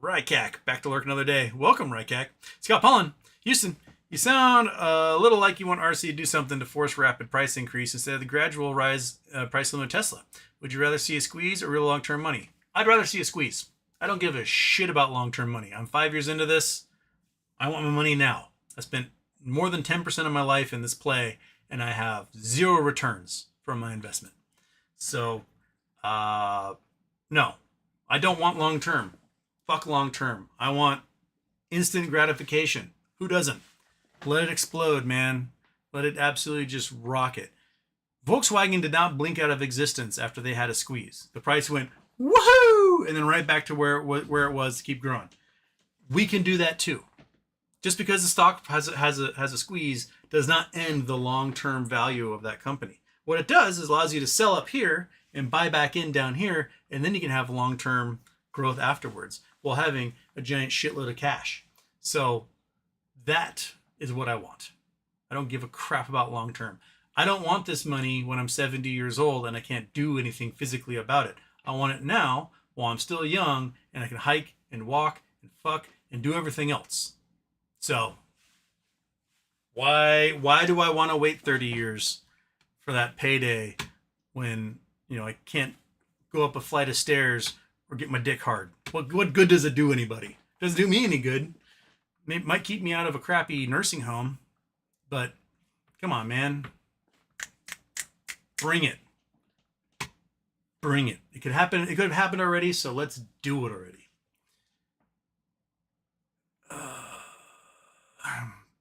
S1: Rycack, back to lurk another day. Welcome, Rycack. Scott Pollen, Houston. You sound a little like you want RC to do something to force rapid price increase instead of the gradual rise price limit of Tesla. Would you rather see a squeeze or real long-term money? I'd rather see a squeeze. I don't give a shit about long-term money. I'm 5 years into this. I want my money now. I spent more than 10% of my life in this play, and I have zero returns from my investment. So, no, I don't want long-term. Fuck long-term. I want instant gratification. Who doesn't? Let it explode, man. Let it absolutely just rocket. Volkswagen did not blink out of existence after they had a squeeze. The price went woohoo, and then right back to where it was to keep growing. We can do that too. Just because the stock has a squeeze does not end the long-term value of that company. What it does is allows you to sell up here and buy back in down here, and then you can have long-term growth afterwards while having a giant shitload of cash. So that is what I want. I don't give a crap about long-term. I don't want this money when I'm 70 years old and I can't do anything physically about it. I want it now while I'm still young and I can hike and walk and fuck and do everything else. So why do I want to wait 30 years for that payday when, I can't go up a flight of stairs or get my dick hard? What good does it do anybody? Doesn't do me any good. It might keep me out of a crappy nursing home, but come on, man. Bring it. Bring it. It could happen. It could have happened already, so let's do it already.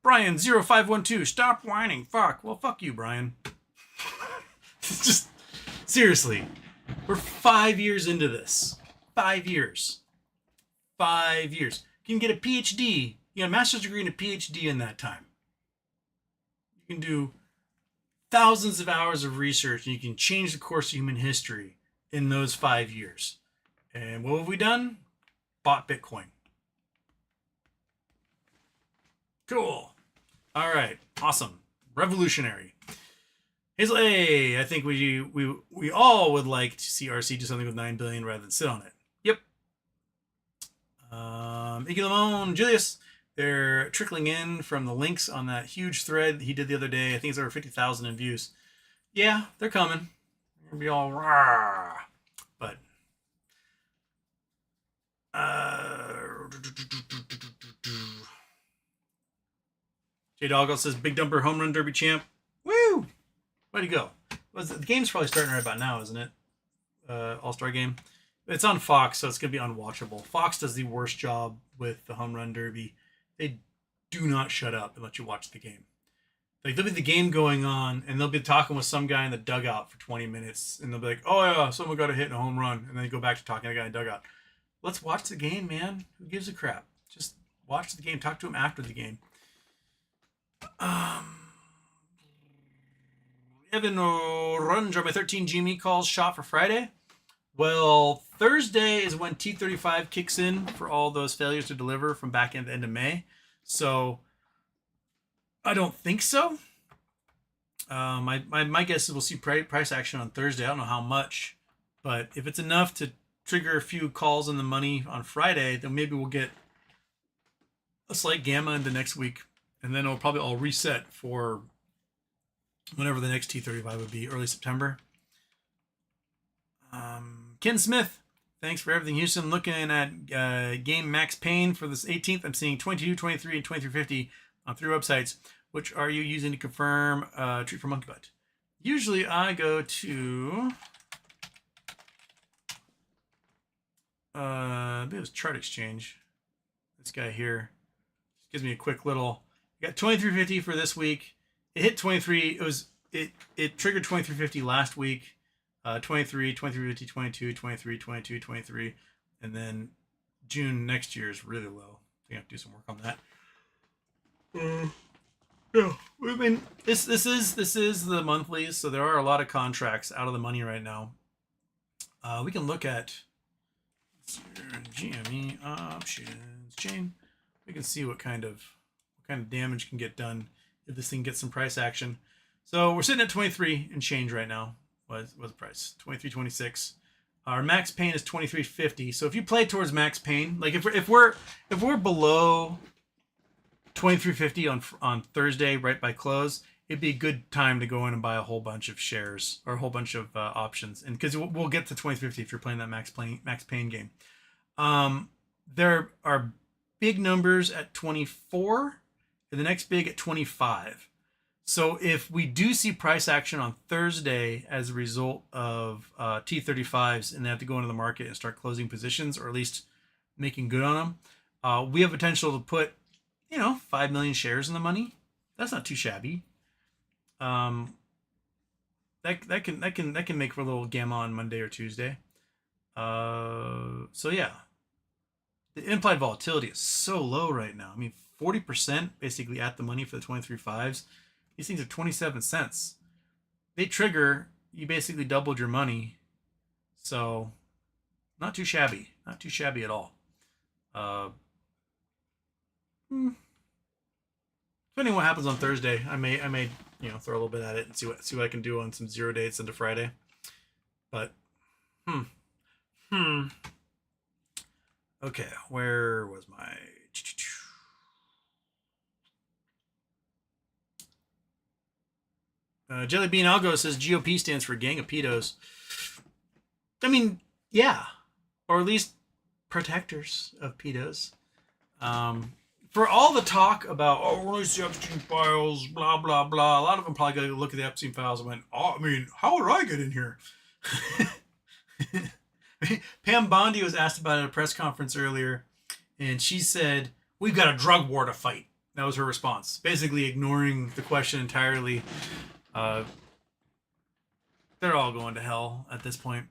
S1: Brian0512, stop whining. Fuck. Well, fuck you, Brian. It's just, seriously, we're 5 years into this. 5 years. 5 years. You can get a PhD. You get a master's degree and a PhD in that time. You can do thousands of hours of research and you can change the course of human history in those 5 years. And what have we done? Bought Bitcoin. Cool. All right. Awesome. Revolutionary. Hazel A, I think we all would like to see RC do something with $9 billion rather than sit on it. Yep. Iggy Lamone, Julius, they're trickling in from the links on that huge thread he did the other day. I think it's over 50,000 in views. Yeah, they're coming. They're gonna be all rah. But J Doggo says Big Dumper Home Run Derby champ. Woo! Way to go. The game's probably starting right about now, isn't it? All-Star game. It's on Fox, so it's going to be unwatchable. Fox does the worst job with the Home Run Derby. They do not shut up and let you watch the game. Like, there'll be the game going on, and they'll be talking with some guy in the dugout for 20 minutes, and they'll be like, oh, yeah, someone got a hit in a home run, and then they go back to talking to the guy in the dugout. Let's watch the game, man. Who gives a crap? Just watch the game. Talk to him after the game. Evan Orunja, my 13 GME calls shot for Friday. Well, Thursday is when T35 kicks in for all those failures to deliver from back end to end of May. So I don't think so. My guess is we'll see price action on Thursday. I don't know how much, but if it's enough to trigger a few calls in the money on Friday, then maybe we'll get a slight gamma into next week, and then it'll probably all reset for whenever the next T35 would be, early September. Ken Smith, thanks for everything, Houston. Looking at game Max Payne for this 18th. I'm seeing 22, 23, and 2350 on 3 websites. Which are you using to confirm treat for monkey butt? Usually I go to I believe it was Chart Exchange. This guy here just gives me a quick little. I got 2350 for this week. It hit 23. It triggered 2350 last week. 23, 2350, 22, 23, 22, 23, and then June next year is really low. We have to do some work on that. Yeah, I mean, this is the monthlies, so there are a lot of contracts out of the money right now. We can look at GME options chain. We can see what kind of damage can get done if this thing gets some price action. So we're sitting at 23 and change right now. Was the price 23.26? Our max pain is 2350. So if you play towards max pain, like if we're below 2350 on Thursday right by close, it'd be a good time to go in and buy a whole bunch of shares or a whole bunch of options, and because we'll get to 2350 if you're playing that max pain game. There are big numbers at 24 and the next big at 25. So if we do see price action on Thursday as a result of T35s and they have to go into the market and start closing positions, or at least making good on them, we have potential to put 5 million shares in the money. That's not too shabby. That can make for a little gamma on Monday or Tuesday. So yeah, the implied volatility is so low right now. I mean, 40% basically at the money for the 23.5s. These things are 27 cents. They trigger, you basically doubled your money. So not too shabby. Not too shabby at all. Depending on what happens on Thursday, I may throw a little bit at it and see what I can do on some 0 dates into Friday. But okay, where was my Jelly Bean Algo says GOP stands for Gang of Pedos. I mean, yeah, or at least protectors of pedos. For all the talk about, release the Epstein files, blah, blah, blah, a lot of them probably got to look at the Epstein files and went, how would I get in here? Pam Bondi was asked about it at a press conference earlier, and she said, we've got a drug war to fight. That was her response, basically ignoring the question entirely. They're all going to hell at this point.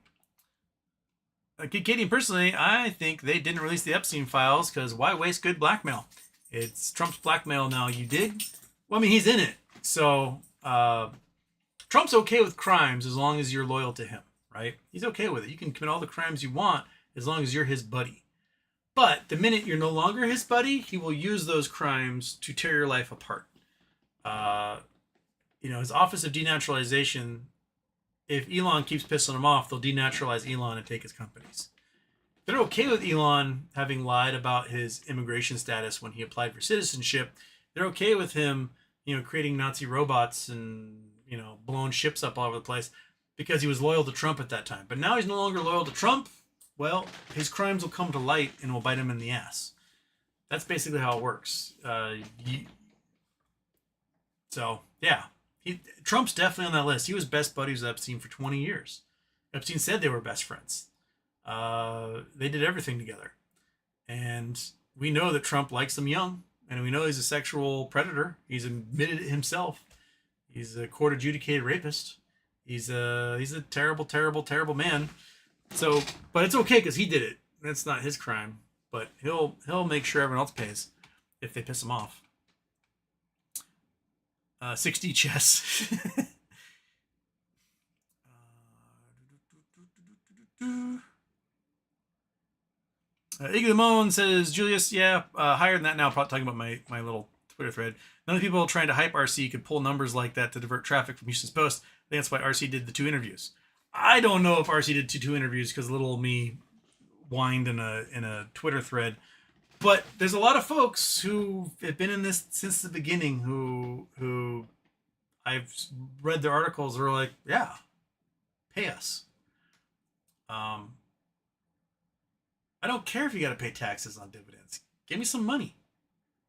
S1: Katie, personally, I think they didn't release the Epstein files because why waste good blackmail? It's Trump's blackmail now. You dig? Well, I mean, he's in it. So Trump's okay with crimes as long as you're loyal to him, right? He's okay with it. You can commit all the crimes you want as long as you're his buddy. But the minute you're no longer his buddy, he will use those crimes to tear your life apart. His Office of Denaturalization, if Elon keeps pissing him off, they'll denaturalize Elon and take his companies. They're okay with Elon having lied about his immigration status when he applied for citizenship. They're okay with him, creating Nazi robots and, blowing ships up all over the place because he was loyal to Trump at that time. But now he's no longer loyal to Trump. Well, his crimes will come to light and will bite him in the ass. That's basically how it works. Trump's definitely on that list. He was best buddies with Epstein for 20 years. Epstein said they were best friends. They did everything together. And we know that Trump likes them young. And we know he's a sexual predator. He's admitted it himself. He's a court-adjudicated rapist. He's a terrible, terrible, terrible man. So, but it's okay because he did it. That's not his crime. But he'll make sure everyone else pays if they piss him off. 60 chess. Iggy Lamone says, Julius, higher than that now. Probably talking about my little Twitter thread. None of the people trying to hype RC could pull numbers like that to divert traffic from Houston's Post. I think that's why RC did the 2 interviews. I don't know if RC did two interviews because little old me whined in a Twitter thread. But there's a lot of folks who have been in this since the beginning who I've read their articles are like, yeah, pay us. I don't care if you got to pay taxes on dividends. Give me some money.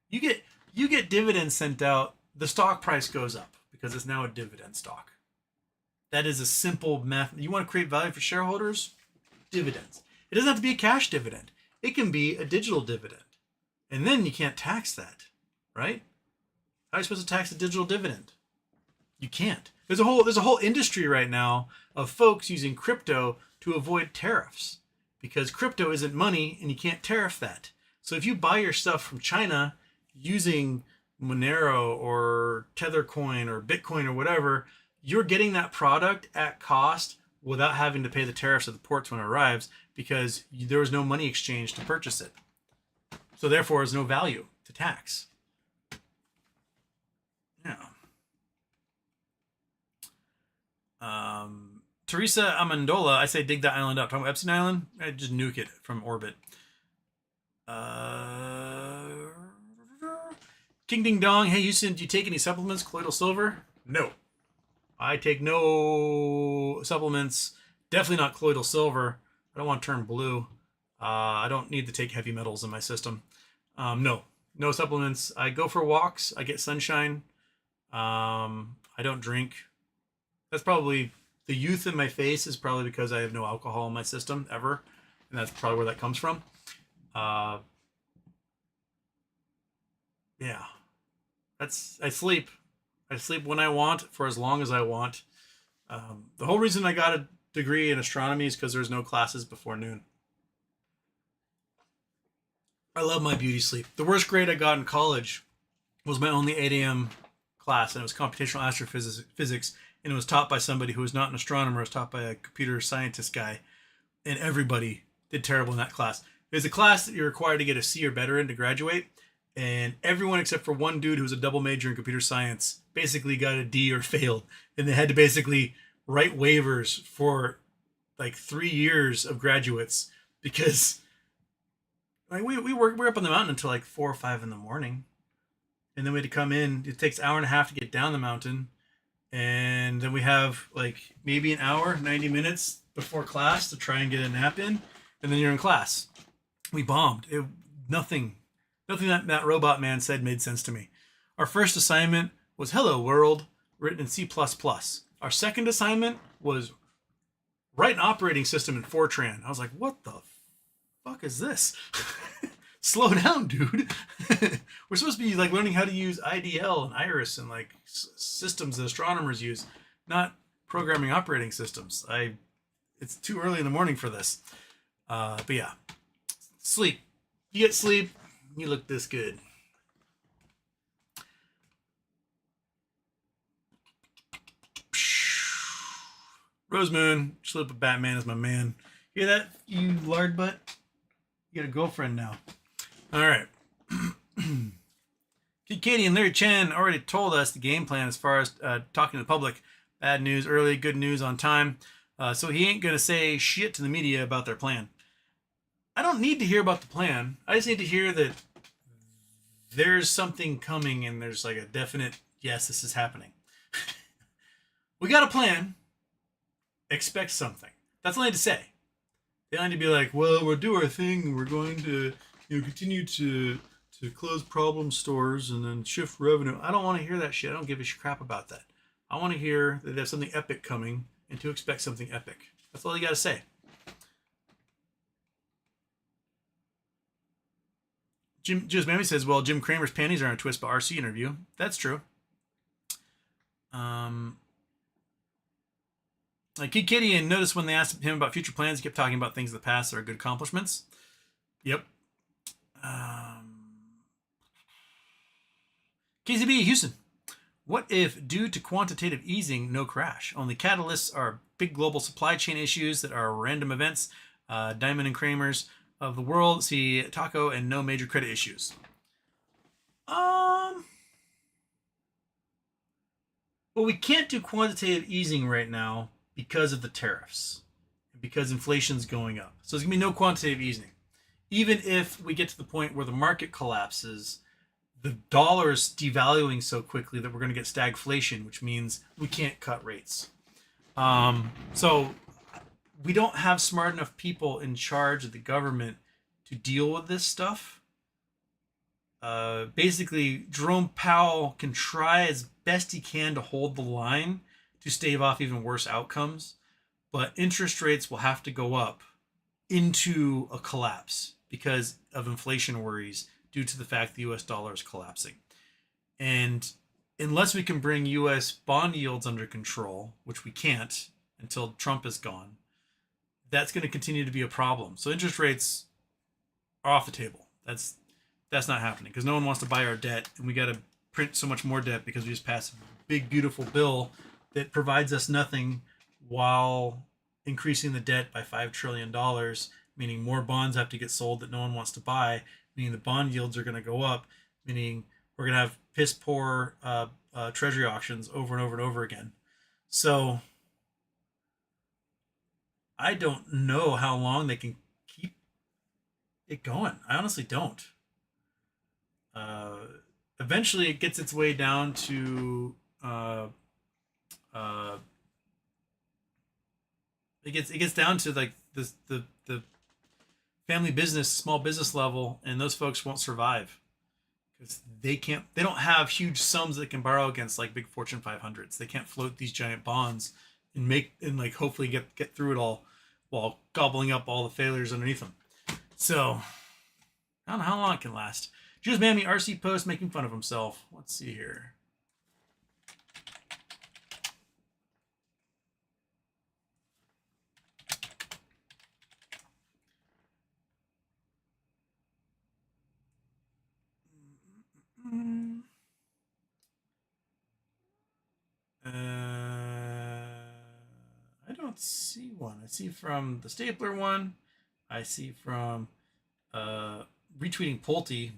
S1: You get dividends sent out. The stock price goes up because it's now a dividend stock. That is a simple math. You want to create value for shareholders? Dividends. It doesn't have to be a cash dividend. It can be a digital dividend. And then you can't tax that, right? How are you supposed to tax a digital dividend? You can't. There's a whole industry right now of folks using crypto to avoid tariffs because crypto isn't money and you can't tariff that. So if you buy your stuff from China using Monero or Tethercoin or Bitcoin or whatever, you're getting that product at cost without having to pay the tariffs at the ports when it arrives because there was no money exchange to purchase it. So therefore, there's no value to tax. Yeah. Teresa Amendola, I say dig that island up. Talking about Epstein Island, I just nuke it from orbit. King Ding Dong, hey Houston, do you take any supplements? Colloidal silver? No. I take no supplements. Definitely not colloidal silver. I don't want to turn blue. I don't need to take heavy metals in my system. No supplements. I go for walks. I get sunshine. I don't drink. That's probably the youth in my face is probably because I have no alcohol in my system ever, and that's probably where that comes from. Yeah, I sleep. I sleep when I want for as long as I want. The whole reason I got a degree in astronomy is because there's no classes before noon. I love my beauty sleep. The worst grade I got in college was my only 8 a.m. class, and it was computational astrophysics, and it was taught by somebody who was not an astronomer. It was taught by a computer scientist guy, and everybody did terrible in that class. It was a class that you're required to get a C or better in to graduate, and everyone except for one dude who was a double major in computer science basically got a D or failed, and they had to basically write waivers for like 3 years of graduates because like we're up on the mountain until like 4 or 5 in the morning, and then we had to come in. It takes an hour and a half to get down the mountain, and then we have like maybe an hour, 90 minutes before class to try and get a nap in, and then you're in class. We bombed. Nothing that robot man said made sense to me. Our first assignment was Hello World, written in C++. Our second assignment was write an operating system in Fortran. I was like, what the fuck is this? Slow down, dude. We're supposed to be like learning how to use IDL and Iris and like systems that astronomers use, not programming operating systems. It's too early in the morning for this. But yeah, sleep. You get sleep, you look this good. Rose Moon, sleep with Batman is my man. Hear that, you lard butt? You got a girlfriend now. All right. Katie and Larry Chen already told us the game plan as far as talking to the public. Bad news early, good news on time. So he ain't going to say shit to the media about their plan. I don't need to hear about the plan. I just need to hear that there's something coming and there's like a definite, yes, this is happening. We got a plan. Expect something. That's all I need to say. They don't need to be like, well, we'll do our thing. We're going to continue to close problem stores and then shift revenue. I don't want to hear that shit. I don't give a crap about that. I want to hear that there's something epic coming and to expect something epic. That's all you got to say. Jim's Mammy says, well, Jim Cramer's panties are on a twist by RC interview. That's true. Kid Kitty, and notice when they asked him about future plans, he kept talking about things in the past that are good accomplishments. Yep. KCB, Houston. What if, due to quantitative easing, no crash? Only catalysts are big global supply chain issues that are random events. Diamond and Kramer's of the world see taco and no major credit issues. Well, we can't do quantitative easing right now because of the tariffs, because inflation's going up. So there's going to be no quantitative easing. Even if we get to the point where the market collapses, the dollar is devaluing so quickly that we're going to get stagflation, which means we can't cut rates. So we don't have smart enough people in charge of the government to deal with this stuff. Basically, Jerome Powell can try as best he can to hold the line to stave off even worse outcomes, but interest rates will have to go up into a collapse because of inflation worries due to the fact the US dollar is collapsing. And unless we can bring US bond yields under control, which we can't until Trump is gone, that's going to continue to be a problem. So interest rates are off the table. That's not happening because no one wants to buy our debt, and we got to print so much more debt because we just passed a big, beautiful bill that provides us nothing while increasing the debt by $5 trillion, meaning more bonds have to get sold that no one wants to buy, meaning the bond yields are going to go up, meaning we're going to have piss poor treasury auctions over and over and over again. So I don't know how long they can keep it going. I honestly don't. Uh, Eventually, it gets its way down to uh, it gets down to like the family business, small business level, and those folks won't survive because they don't have huge sums that can borrow against like big Fortune 500s. They can't float these giant bonds and like hopefully get through it all while gobbling up all the failures underneath them. So I don't know how long it can last. Just Mammy RC post making fun of himself. Let's see here. I don't see one. I see from the stapler one. I see from retweeting Pulte.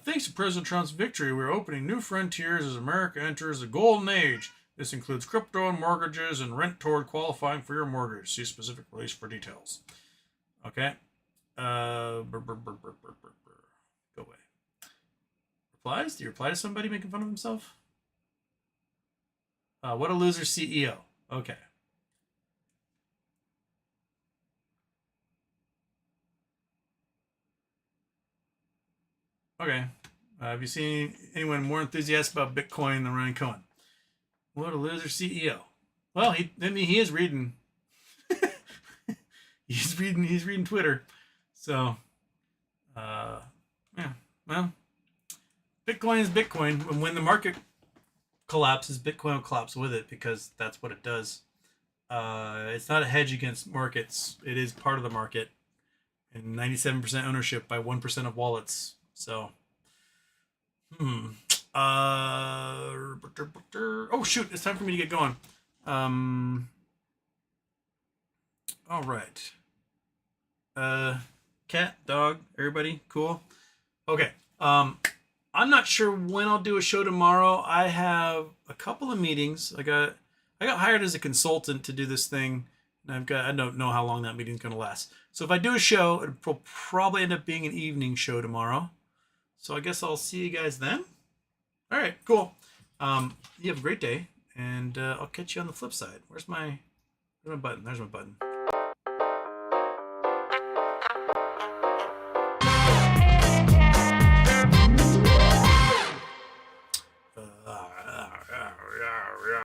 S1: Thanks to President Trump's victory, we're opening new frontiers as America enters a golden age. This includes crypto and mortgages and rent toward qualifying for your mortgage. See specific release for details. Okay. Go away. Replies? Do you reply to somebody making fun of himself? What a loser CEO. Okay. Okay. Have you seen anyone more enthusiastic about Bitcoin than Ryan Cohen? What a loser CEO. Well, he is reading. he's reading Twitter. So, yeah. Well, Bitcoin is Bitcoin. And when the market collapses, Bitcoin will collapse with it because that's what it does. It's not a hedge against markets. It is part of the market, and 97% ownership by 1% of wallets. So, oh shoot! It's time for me to get going. All right. Cat, dog, everybody, cool. Okay. I'm not sure when I'll do a show tomorrow. I have a couple of meetings. I got hired as a consultant to do this thing, and I don't know how long that meeting's going to last. So if I do a show, it'll probably end up being an evening show tomorrow. So I guess I'll see you guys then. All right, cool. You have a great day, and I'll catch you on the flip side. Where's my button? There's my button.